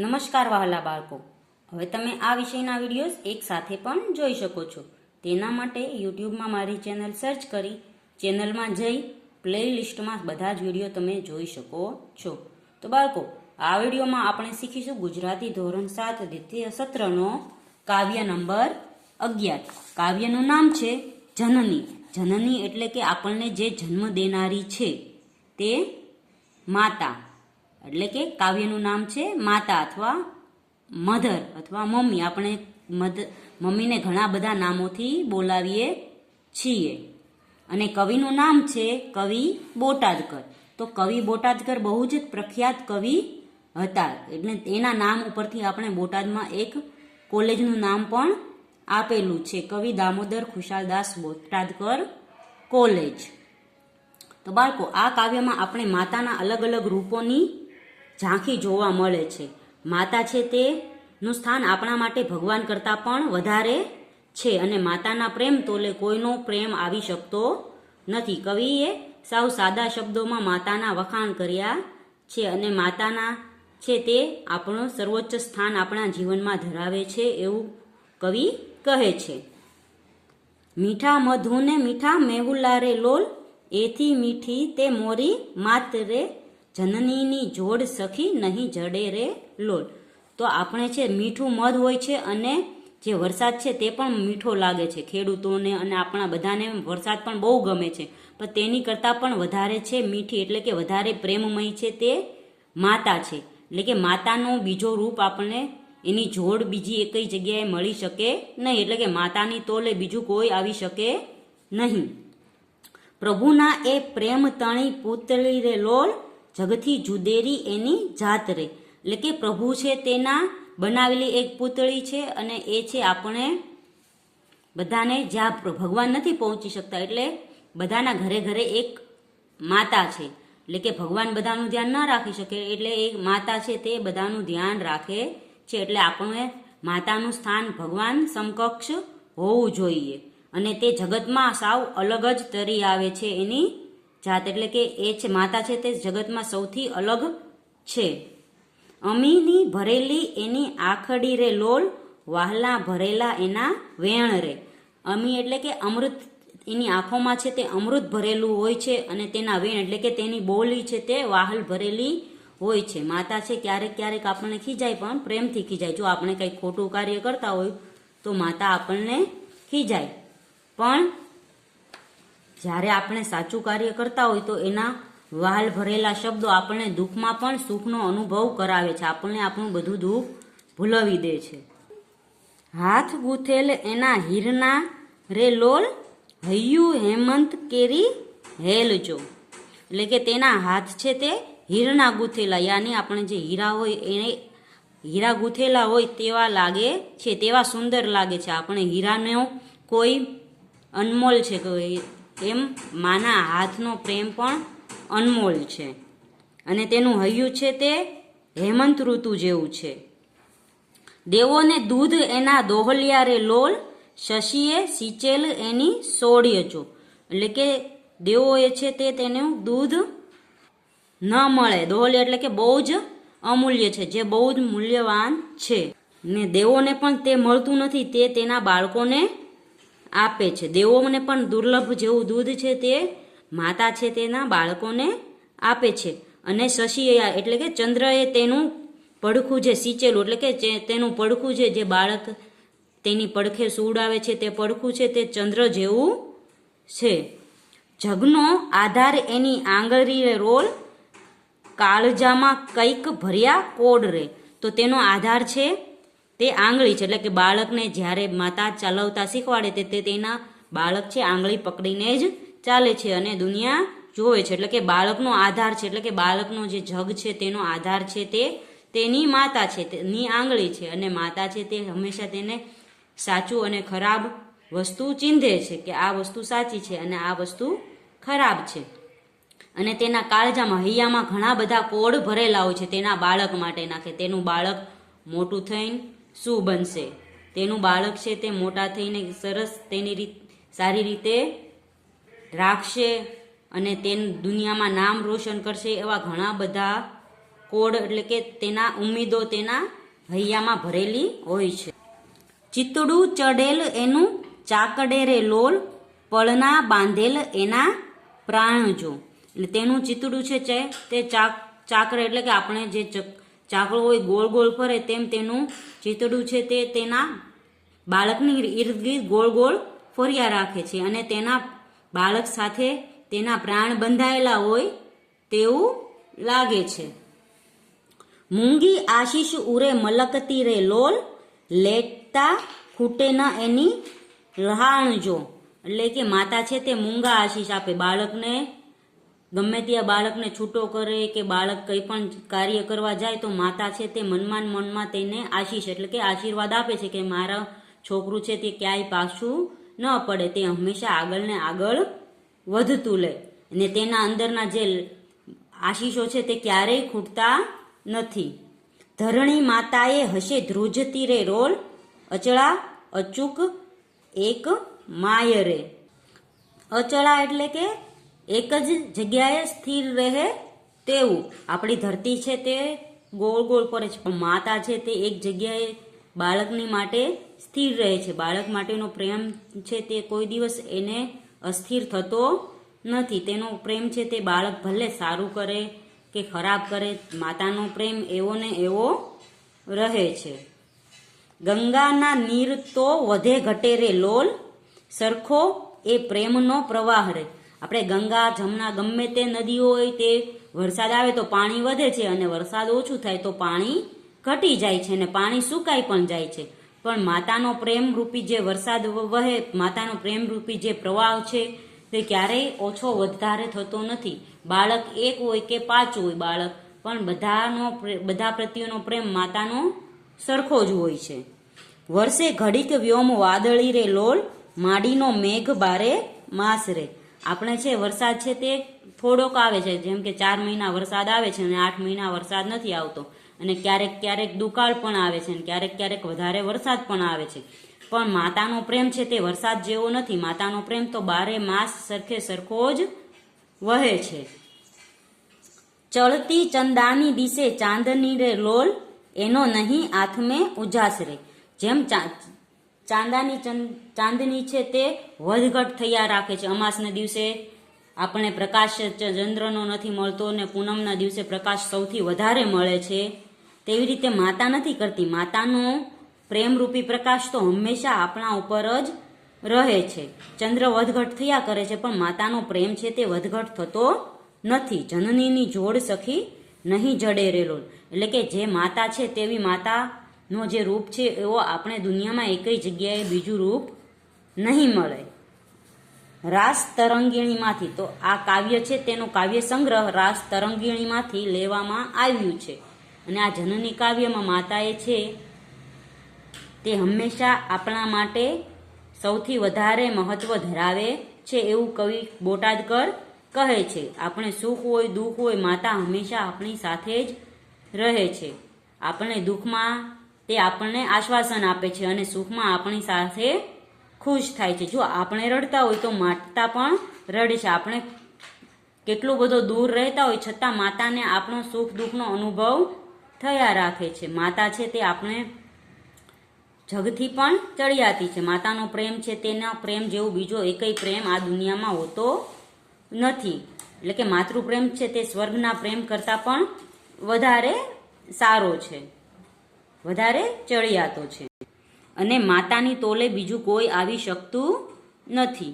નમસ્કાર વહાલા બાળકો, હવે તમે આ વિષયના વિડીયોઝ એક સાથે પણ જોઈ શકો છો. તેના માટે યુટ્યુબમાં મારી ચેનલ સર્ચ કરી ચેનલમાં જઈ પ્લેલિસ્ટમાં બધા જ વિડીયો તમે જોઈ શકો છો. તો બાળકો, આ વિડીયોમાં આપણે શીખીશું ગુજરાતી ધોરણ 7 દ્વિતીય સત્રનો કાવ્ય નંબર 11. કાવ્યનું નામ છે જનની. જનની એટલે કે આપણને જે જન્મ દેનારી છે તે માતા, એટલે કે કાવ્યનું નામ છે માતા અથવા મધર અથવા મમ્મી. આપણે મમ્મીને ઘણા બધા નામોથી બોલાવીએ છીએ. અને કવિનું નામ છે કવિ બોટાદકર. તો કવિ બોટાદકર બહુ જ પ્રખ્યાત કવિ હતા, એટલે એના નામ ઉપરથી આપણે બોટાદમાં એક કોલેજનું નામ પણ આપેલું છે, કવિ દામોદર ખુશાલદાસ બોટાદકર કોલેજ. તો બાળકો, આ કાવ્યમાં આપણે માતાના અલગ અલગ રૂપોની ઝાંખી જોવા મળે છે. માતા છે તેનું સ્થાન આપણા માટે ભગવાન કરતાં પણ વધારે છે, અને માતાના પ્રેમ તોલે કોઈનો પ્રેમ આવી શકતો નથી. કવિએ સાવ સાદા શબ્દોમાં માતાના વખાણ કર્યા છે, અને માતાના છે તે આપણું સર્વોચ્ચ સ્થાન આપણા જીવનમાં ધરાવે છે એવું કવિ કહે છે. મીઠા મધુને મીઠા મેહુલા રે લોલ, એથી મીઠી તે મોરી માત રે, જનનીની જોડ સખી નહીં જડે રે લોલ. તો આપણે છે મીઠું મધ હોય છે, અને જે વરસાદ છે તે પણ મીઠો લાગે છે ખેડૂતોને, અને આપણા બધાને વરસાદ પણ બહુ ગમે છે, પણ તેની કરતાં પણ વધારે છે મીઠી, એટલે કે વધારે પ્રેમમય છે તે માતા છે. એટલે કે માતાનો બીજો રૂપ આપણને એની જોડ બીજી એકઈ જગ્યાએ મળી શકે નહીં, એટલે કે માતાની તોલે બીજું કોઈ આવી શકે નહીં. પ્રભુના એ પ્રેમ તણી પૂતળી રે લોલ, જગથી જુદેરી એની જાત રે. એટલે કે પ્રભુ છે તેના બનાવેલી એક પૂતળી છે, અને એ છે આપણે બધાને જ્યાં ભગવાન નથી પહોંચી શકતા, એટલે બધાના ઘરે ઘરે એક માતા છે. એટલે કે ભગવાન બધાનું ધ્યાન ન રાખી શકે, એટલે એક માતા છે તે બધાનું ધ્યાન રાખે છે. એટલે આપણે માતાનું સ્થાન ભગવાન સમકક્ષ હોવું જોઈએ, અને તે જગતમાં સાવ અલગ જ તરી આવે છે એની જાત. એટલે કે એ છે માતા છે તે જગતમાં સૌથી અલગ છે. અમીની ભરેલી એની આખડી રે લોલ, વાહલા ભરેલા એના વેણ રે. અમી એટલે કે અમૃત, એની આંખોમાં છે તે અમૃત ભરેલું હોય છે, અને તેના વેણ એટલે કે તેની બોલી છે તે વાહલ ભરેલી હોય છે. માતા છે ક્યારેક ક્યારેક આપણને ખીજાય, પણ પ્રેમથી ખીજાય. જો આપણે કંઈક ખોટું કાર્ય કરતા હોય તો માતા આપણને ખીજાય, પણ જ્યારે આપણે સાચું કાર્ય કરતા હોય તો એના વાલ ભરેલા શબ્દો આપણને દુઃખમાં પણ સુખનો અનુભવ કરાવે છે, આપણને આપણું બધું દુઃખ ભૂલાવી દે છે. હાથ ગૂંથેલ એના હીરના રે લોલ, હૈયું હેમંત કેરી હેલજો. એટલે કે તેના હાથ છે તે હીરના ગૂંથેલા, યાની આપણે જે હીરા હોય એને હીરા ગૂંથેલા હોય તેવા લાગે છે, તેવા સુંદર લાગે છે. આપણે હીરાનો કોઈ અનમોલ છે, એમ માના હાથનો પ્રેમ પણ અનમોલ છે, અને તેનું હૈયું છે તે હેમંત ઋતુ જેવું છે. દેવોને દૂધ એના દોહલિયા રે લોલ, શશીએ સિંચેલ એની સોળિયજો. એટલે કે દેવોએ છે તે તેનું દૂધ ન મળે, દોહલિયા એટલે કે બહુ જ અમૂલ્ય છે, જે બહુ જ મૂલ્યવાન છે, ને દેવોને પણ તે મળતું નથી, તે તેના બાળકોને આપે છે. દેવોને પણ દુર્લભ જેવું દૂધ છે તે માતા છે તેના બાળકોને આપે છે. અને શશી એટલે કે ચંદ્રએ તેનું પડખું જે સિંચેલું, એટલે કે તેનું પડખું છે જે બાળક તેની પડખે સુવડાવે છે, તે પડખું છે તે ચંદ્ર જેવું છે. જગનો આધાર એની આંગળી રે રોલ, કાળજામાં કંઈક ભર્યા કોડ રે. તો તેનો આધાર છે તે આંગળી છે, એટલે કે બાળકને જ્યારે માતા ચલાવતા શીખવાડે તે તેના બાળક છે આંગળી પકડીને જ ચાલે છે અને દુનિયા જોવે છે. એટલે કે બાળકનો આધાર છે, એટલે કે બાળકનો જે જગ છે તેનો આધાર છે તે તેની માતા છે, તેની આંગળી છે, અને માતા છે તે હંમેશા તેને સાચું અને ખરાબ વસ્તુ ચીંધે છે, કે આ વસ્તુ સાચી છે અને આ વસ્તુ ખરાબ છે. અને તેના કાળજામાં હૈયામાં ઘણા બધા કોડ ભરેલા હોય છે તેના બાળક માટે નાખે. તેનું બાળક મોટું થઈને શું બનશે, તેનું બાળક છે તે મોટા થઈને સરસ તેની સારી રીતે રાખશે અને તેને દુનિયામાં નામ રોશન કરશે, એવા ઘણા બધા કોડ એટલે કે તેના ઉમ્મીદો તેના હૈયામાં ભરેલી હોય છે. ચિતડું ચડેલ એનું ચાકડે રે લોલ, પળના બાંધેલ એના પ્રાણ જો. એટલે તેનું ચિતડું છે તે ચાકડે એટલે કે આપણે જે ચાકડો હોય ગોળ ગોળ ફરે તેમ તેનું ચિતડું છે તે તેના બાળકની ઇર્દ ગિર્દ ગોળ ગોળ ફર્યા રાખે છે અને તેના બાળક સાથે તેના પ્રાણ બંધાયેલા હોય તેવું લાગે છે. મૂંગી આશીષ ઉરે મલકતી રે લોલ, લેટા ખૂટે ન એની રહાણ જો. એટલે કે માતા છે તે મૂંગા આશીષ આપે બાળકને, ગમે ત્યાં બાળકને છૂટો કરે કે બાળક કંઈ પણ કાર્ય કરવા જાય તો માતા છે તે મનમાં તેને આશીષ એટલે કે આશીર્વાદ આપે છે કે મારા છોકરું છે તે ક્યાંય પાછું ન પડે, તે હંમેશા આગળ ને આગળ વધતું લે અને તેના અંદરના જે આશીષો છે તે ક્યારેય ખૂટતા નથી. ધરણી માતાએ હશે ધ્રુજતી રે રોલ, અચળા અચૂક એક માય રે. અચળા એટલે કે એક જ જગ્યાએ સ્થિર રહે તેવું. આપણી ધરતી છે તે ગોળ ગોળ ફરે છે પણ માતા છે તે એક જગ્યાએ બાળકની માટે સ્થિર રહે છે. બાળક માટેનો પ્રેમ છે તે કોઈ દિવસ એને અસ્થિર થતો નથી. તેનો પ્રેમ છે તે બાળક ભલે સારું કરે કે ખરાબ કરે, માતાનો પ્રેમ એવો ને એવો રહે છે. ગંગાના નીર તો વધે ઘટે રે લોલ, સરખો એ પ્રેમનો પ્રવાહ રે. આપણે ગંગા જમના ગમે તે નદીઓ હોય તે વરસાદ આવે તો પાણી વધે છે અને વરસાદ ઓછું થાય તો પાણી ઘટી જાય છે અને પાણી સુકાઈ પણ જાય છે. પણ માતાનો પ્રેમ રૂપી જે વરસાદ વહે, માતાનો પ્રેમ રૂપી જે પ્રવાહ છે તે ક્યારેય ઓછો વધારે થતો નથી. બાળક એક હોય કે 5 હોય બાળક, પણ બધા પ્રત્યેનો પ્રેમ માતાનો સરખો જ હોય છે. વર્ષે ઘડીક વ્યોમ વાદળી રે લોલ, માડીનો મેઘ બારે માસ રે. આપણે છે વરસાદ છે તે થોડોક આવે છે, જેમ કે 4 મહિના વરસાદ આવે છે અને 8 મહિના વરસાદ નથી આવતો અને ક્યારેક ક્યારેક દુકાળ પણ આવે છે અને ક્યારેક ક્યારેક વધારે વરસાદ પણ આવે છે. પણ માતાનો પ્રેમ છે તે વરસાદ જેવો નથી. માતાનો પ્રેમ તો 12 માસ સરખે સરખો જ વહે છે. ચળતી ચંદાની દિશે ચાંદની રે લોલ, એનો નહીં આથમે ઉજાસ રે. જેમ ચાંદની છે તે વધઘટ થયા રાખે છે. અમાસના દિવસે આપણે પ્રકાશ ચંદ્રનો નથી મળતો ને પૂનમના દિવસે પ્રકાશ સૌથી વધારે મળે છે. તેવી રીતે માતા નથી કરતી. માતાનો પ્રેમરૂપી પ્રકાશ તો હંમેશા આપણા ઉપર જ રહે છે. ચંદ્ર વધઘટ થયા કરે છે પણ માતાનો પ્રેમ છે તે વધઘટ થતો નથી. જનનીની જોડ સખી નહીં જડે રેલોલ. એટલે કે જે માતા છે તેવી માતાનો જે રૂપ છે એવો આપણે દુનિયામાં એકય જગ્યાએ બીજું રૂપ નહીં મળે. રાસ તરંગીણીમાંથી, તો આ કાવ્ય છે તેનો કાવ્ય સંગ્રહ રાસ તરંગીણીમાંથી લેવામાં આવ્યું છે અને આ જનની કાવ્યમાં માતાએ છે તે હંમેશા આપણા માટે સૌથી વધારે મહત્વ ધરાવે છે એવું કવિ બોટાદકર કહે છે. આપણે સુખ હોય દુઃખ હોય માતા હંમેશા આપણી સાથે જ રહે છે. આપણે દુઃખમાં તે આપણને આશ્વાસન આપે છે અને સુખમાં આપણી સાથે ખુશ થાય છે. જો આપણે રડતા હોય તો માતા પણ રડે છે. આપણે કેટલો બધો દૂર રહેતા હોય છતાં માતાને આપણો સુખ દુઃખનો અનુભવ થયા રાખે છે. માતા છે તે આપણે જગથી પણ ચડિયાતી છે. માતાનો પ્રેમ છે તેના પ્રેમ જેવું બીજો એકય પ્રેમ આ દુનિયામાં હોતો નથી. એટલે કે માતૃપ્રેમ છે તે સ્વર્ગના પ્રેમ કરતાં પણ વધારે સારો છે, વધારે ચડિયાતો છે અને માતાની તોલે બીજું કોઈ આવી શકતું નથી.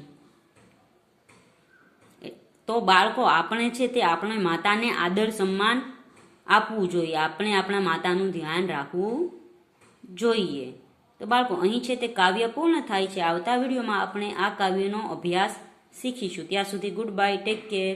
તો બાળકો આપણે છે તે આપણે માતાને આદર સન્માન આપવું જોઈએ. આપણે આપણા માતાનું ધ્યાન રાખવું જોઈએ. તો બાળકો અહીં છે તે કાવ્ય પૂર્ણ થાય છે. આવતા વિડીયોમાં આપણે આ કાવ્યનો અભ્યાસ શીખીશું. ત્યાં સુધી ગુડ બાય, ટેક કેર.